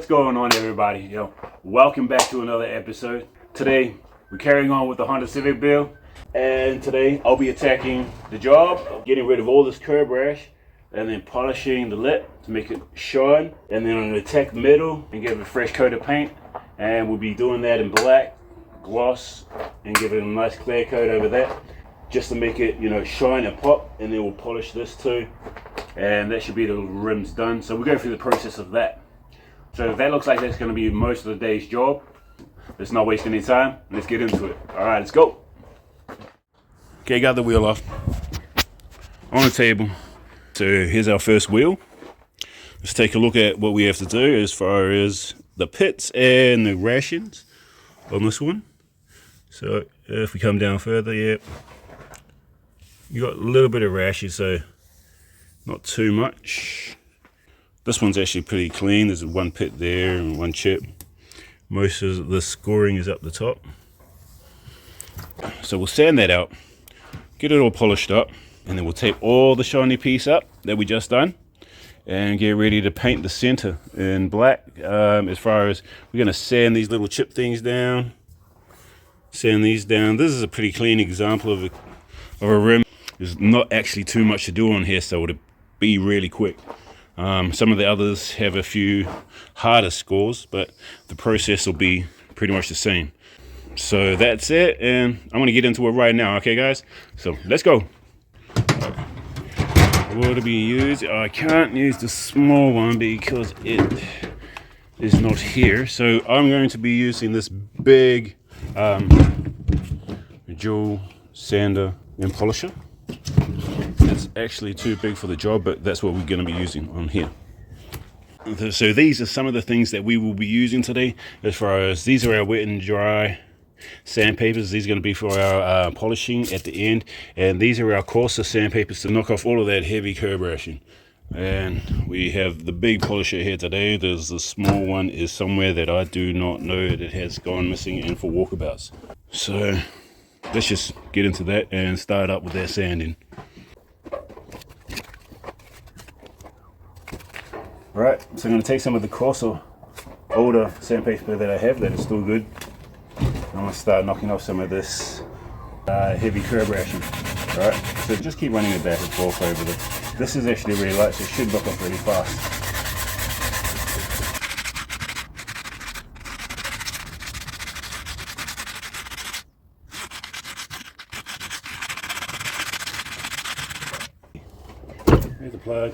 What's going on, everybody? Welcome back to another episode. Today we're carrying on with the Honda Civic build, and today I'll be attacking the job of getting rid of all this curb rash and then polishing the lip to make it shine, and then I'm going to attack the middle and give it a fresh coat of paint, and we'll be doing that in black gloss and give it a nice clear coat over that just to make it shine and pop, and then we'll polish this too, and that should be the rims done. So we'll go through the process of that. So that looks like that's going to be most of the day's job. Let's not waste any time. Let's get into it. All right, let's go. Okay, got the wheel off on the table. So here's our first wheel. Let's take a look at what we have to do as far as the pits and the rashings on this one. So if we come down further, you got a little bit of rashes, so not too much. This one's actually pretty clean. There's one pit there and one chip. Most of the scoring is up the top. So we'll sand that out, get it all polished up, and then we'll tape all the shiny piece up that we just done and get ready to paint the center in black. As far as we're going to sand these little chip things down, sand these down. This is a pretty clean example of a rim. There's not actually too much to do on here, so it'll be really quick. Some of the others have a few harder scores, but the process will be pretty much the same. So that's it, and I'm going to get into it right now, okay guys? So let's go. What to be used? I can't use the small one because it is not here, so I'm going to be using this big dual sander and polisher. It's actually too big for the job, but that's what we're going to be using on here. So these are some of the things that we will be using today. As far as these are our wet and dry sandpapers. These are going to be for our polishing at the end, and these are our coarser sandpapers to knock off all of that heavy curb rashing. And we have the big polisher here today. There's the small one is somewhere that I do not know that it has gone missing and for walkabouts. So let's just get into that and start up with that sanding. Alright, so I'm going to take some of the coarser, older sandpaper that I have that is still good. I'm going to start knocking off some of this heavy curb rashing. Alright, so just keep running it back and forth over this. This is actually really light, so it should knock off really fast. Here's the plug.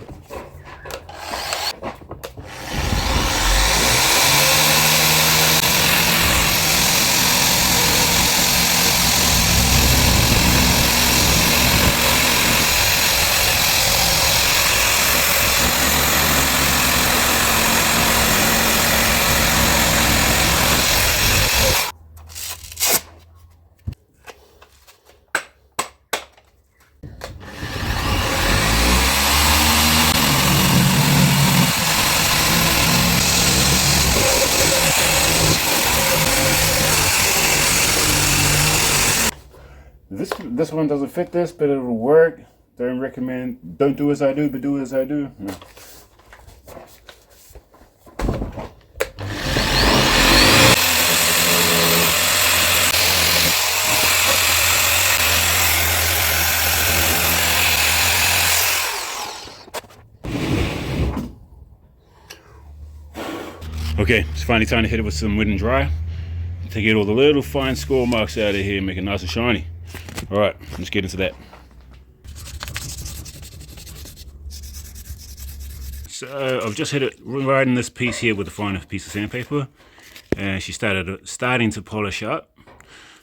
This one doesn't fit this, but it'll work. Don't recommend, don't do as I do, but do as I do. No. Okay, it's finally time to hit it with some wet and dry to get all the little fine score marks out of here and make it nice and shiny. All right, let's get into that. So I've just hit it right in this piece here with a finer piece of sandpaper, and she starting to polish up.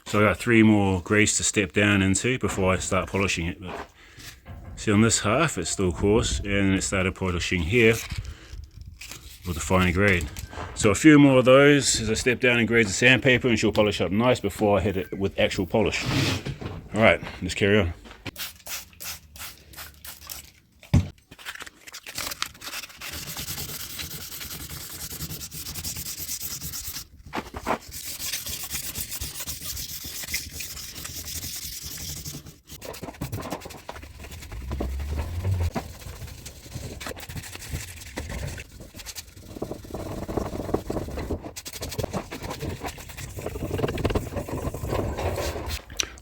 So I got 3 more grades to step down into before I start polishing it. But see, on this half it's still coarse, and it started polishing here with a finer grade. So a few more of those as I step down in grades of sandpaper, and she'll polish up nice before I hit it with actual polish. All right, let's carry on.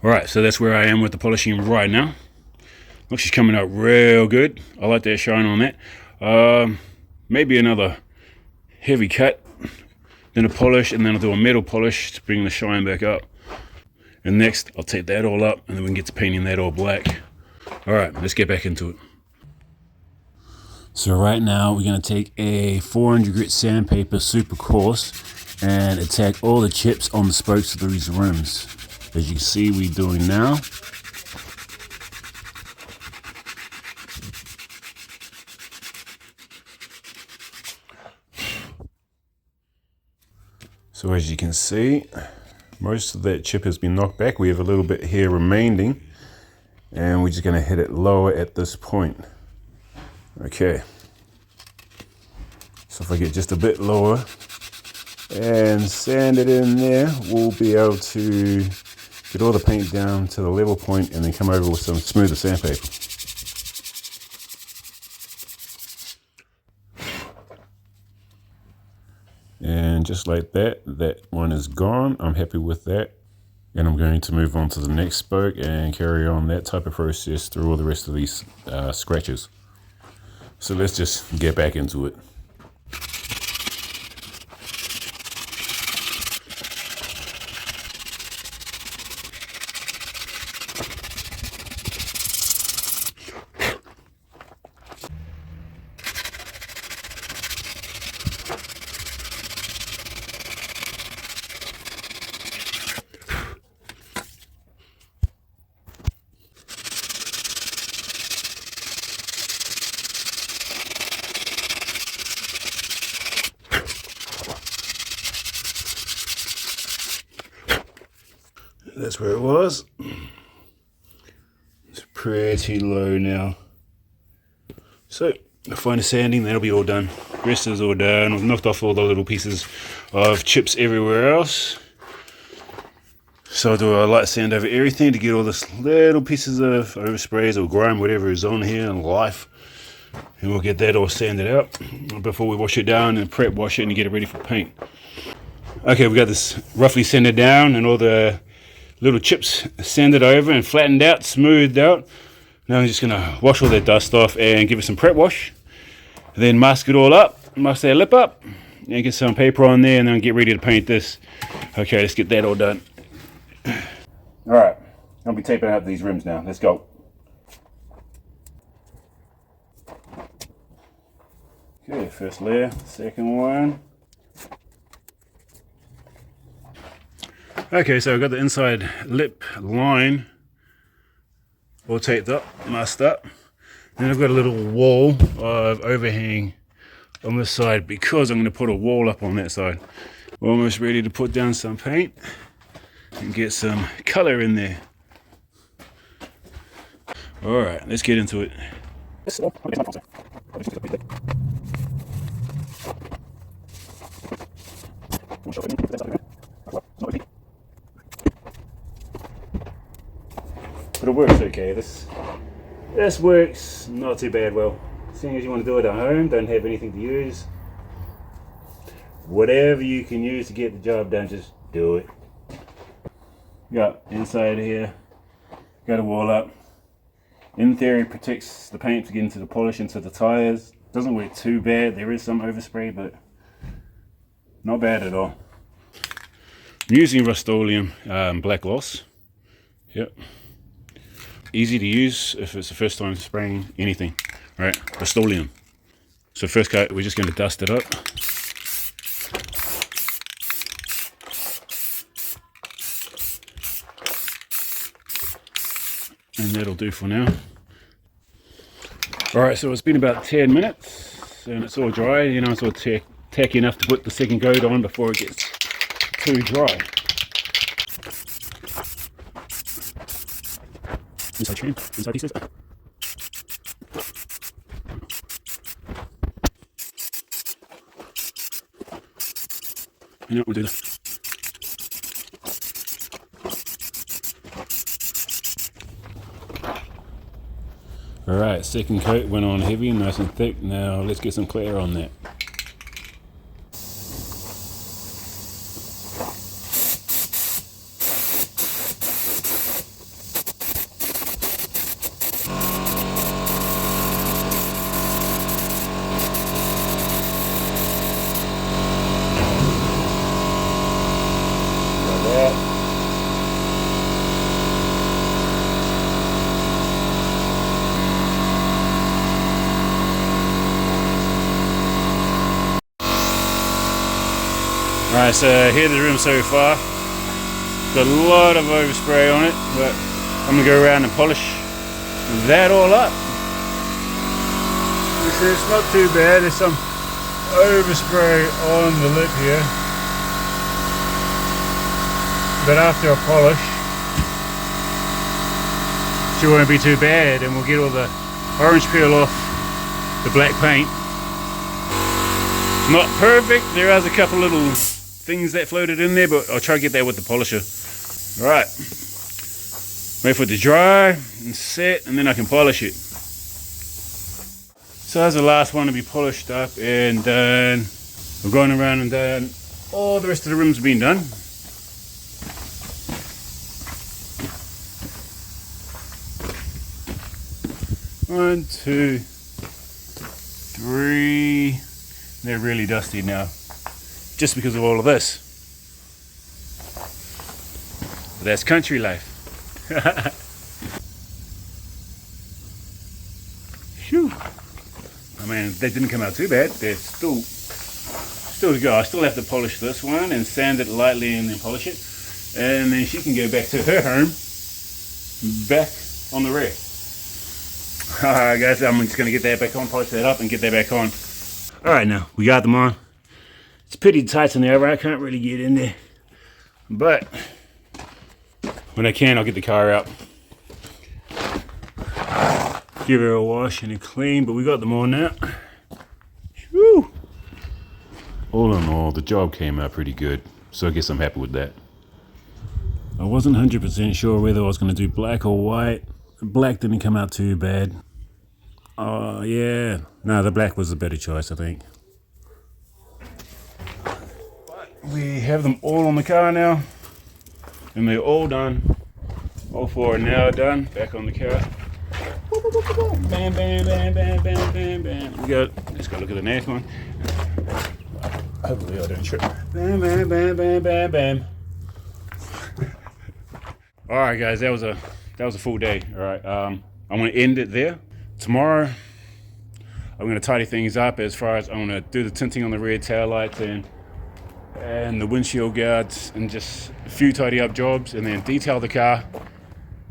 Alright, so that's where I am with the polishing right now. Looks like coming out real good. I like that shine on that. Maybe another heavy cut, then a polish, and then I'll do a metal polish to bring the shine back up. And next, I'll take that all up, and then we can get to painting that all black. Alright, let's get back into it. So right now, we're going to take a 400 grit sandpaper super coarse and attack all the chips on the spokes of these rims. As you can see, we're doing now. So as you can see, most of that chip has been knocked back. We have a little bit here remaining, and we're just going to hit it lower at this point. Okay. So if I get just a bit lower and sand it in there, we'll be able to get all the paint down to the level point and then come over with some smoother sandpaper. And just like that, that one is gone. I'm happy with that. And I'm going to move on to the next spoke and carry on that type of process through all the rest of these scratches. So let's just get back into it. That's where it was. It's pretty low now. So, the finer sanding, that'll be all done. Rest is all done. We've knocked off all the little pieces of chips everywhere else. So I'll do a light sand over everything to get all this little pieces of oversprays or grime, whatever is on here in life. And we'll get that all sanded out before we wash it down and prep wash it and get it ready for paint. Okay, we got this roughly sanded down and all the little chips sanded over and flattened out, smoothed out. Now I'm just gonna wash all that dust off and give it some prep wash. Then mask it all up, mask that lip up, and get some paper on there and then get ready to paint this. Okay, let's get that all done. Alright, I'll be taping out these rims now. Let's go. Okay, first layer, second one. Okay, so I've got the inside lip line all taped up, masked up. Then I've got a little wall of overhang on this side because I'm going to put a wall up on that side. We're almost ready to put down some paint and get some color in there. Alright, let's get into it. But it works okay. This works not too bad. Well, seeing as you want to do it at home, don't have anything to use, whatever you can use to get the job done, just do it. Got inside here, got a wall up. In theory, protects the paint to get into the polish, into the tires. Doesn't work too bad. There is some overspray, but not bad at all. I'm using Rust-Oleum black gloss. Yep. Easy to use if it's the first time spraying anything. All right, Rust-Oleum. So first coat, we're just going to dust it up. And that'll do for now. All right, so it's been about 10 minutes and it's all dry. You know, it's all tacky enough to put the second coat on before it gets too dry. Inside trim, inside pieces. And now we'll do that. Alright, second coat went on heavy, nice and thick. Now let's get some clear on that. Alright, so here's the rim so far. Got a lot of overspray on it, but I'm gonna go around and polish that all up. It's not too bad. There's some overspray on the lip here, but after I polish, she won't be too bad, and we'll get all the orange peel off the black paint. Not perfect. There is a couple little things that floated in there, but I'll try to get that with the polisher. All right, wait for it to dry and set, and then I can polish it. So that's the last one to be polished up and done. We're going around and done. All the rest of the rim's been done. . 1, 2, 3. They're really dusty now, just because of all of this. But that's country life. Phew. I mean, they didn't come out too bad. They're still to go. I still have to polish this one and sand it lightly and then polish it. And then she can go back to her home, back on the rack. Alright guys, I'm just going to get that back on, polish that up and get that back on. Alright, now, we got them on. It's pretty tight in there, right? I can't really get in there. But when I can, I'll get the car out. Give her a wash and a clean, but we got them on now. Whew. All in all, the job came out pretty good, so I guess I'm happy with that. I wasn't 100% sure whether I was going to do black or white. Black didn't come out too bad. Oh yeah, no, the black was a better choice, I think. But we have them all on the car now, and they're all done. All 4 are now done, back on the car. Bam, bam, bam, bam, bam, bam, bam. Let's go look at the next one. Hopefully I don't trip. Bam, bam, bam, bam, bam, bam. All right, guys, that was a full day. All right, I'm gonna end it there. Tomorrow, I'm gonna tidy things up as far as I'm gonna do the tinting on the rear tail lights and the windshield guards and just a few tidy up jobs, and then detail the car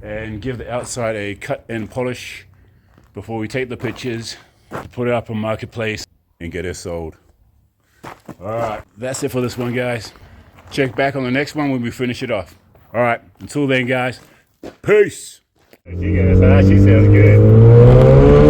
and give the outside a cut and polish before we take the pictures, put it up on marketplace and get it sold. All right, that's it for this one, guys. Check back on the next one when we finish it off. All right, until then, guys, peace. She sounds good.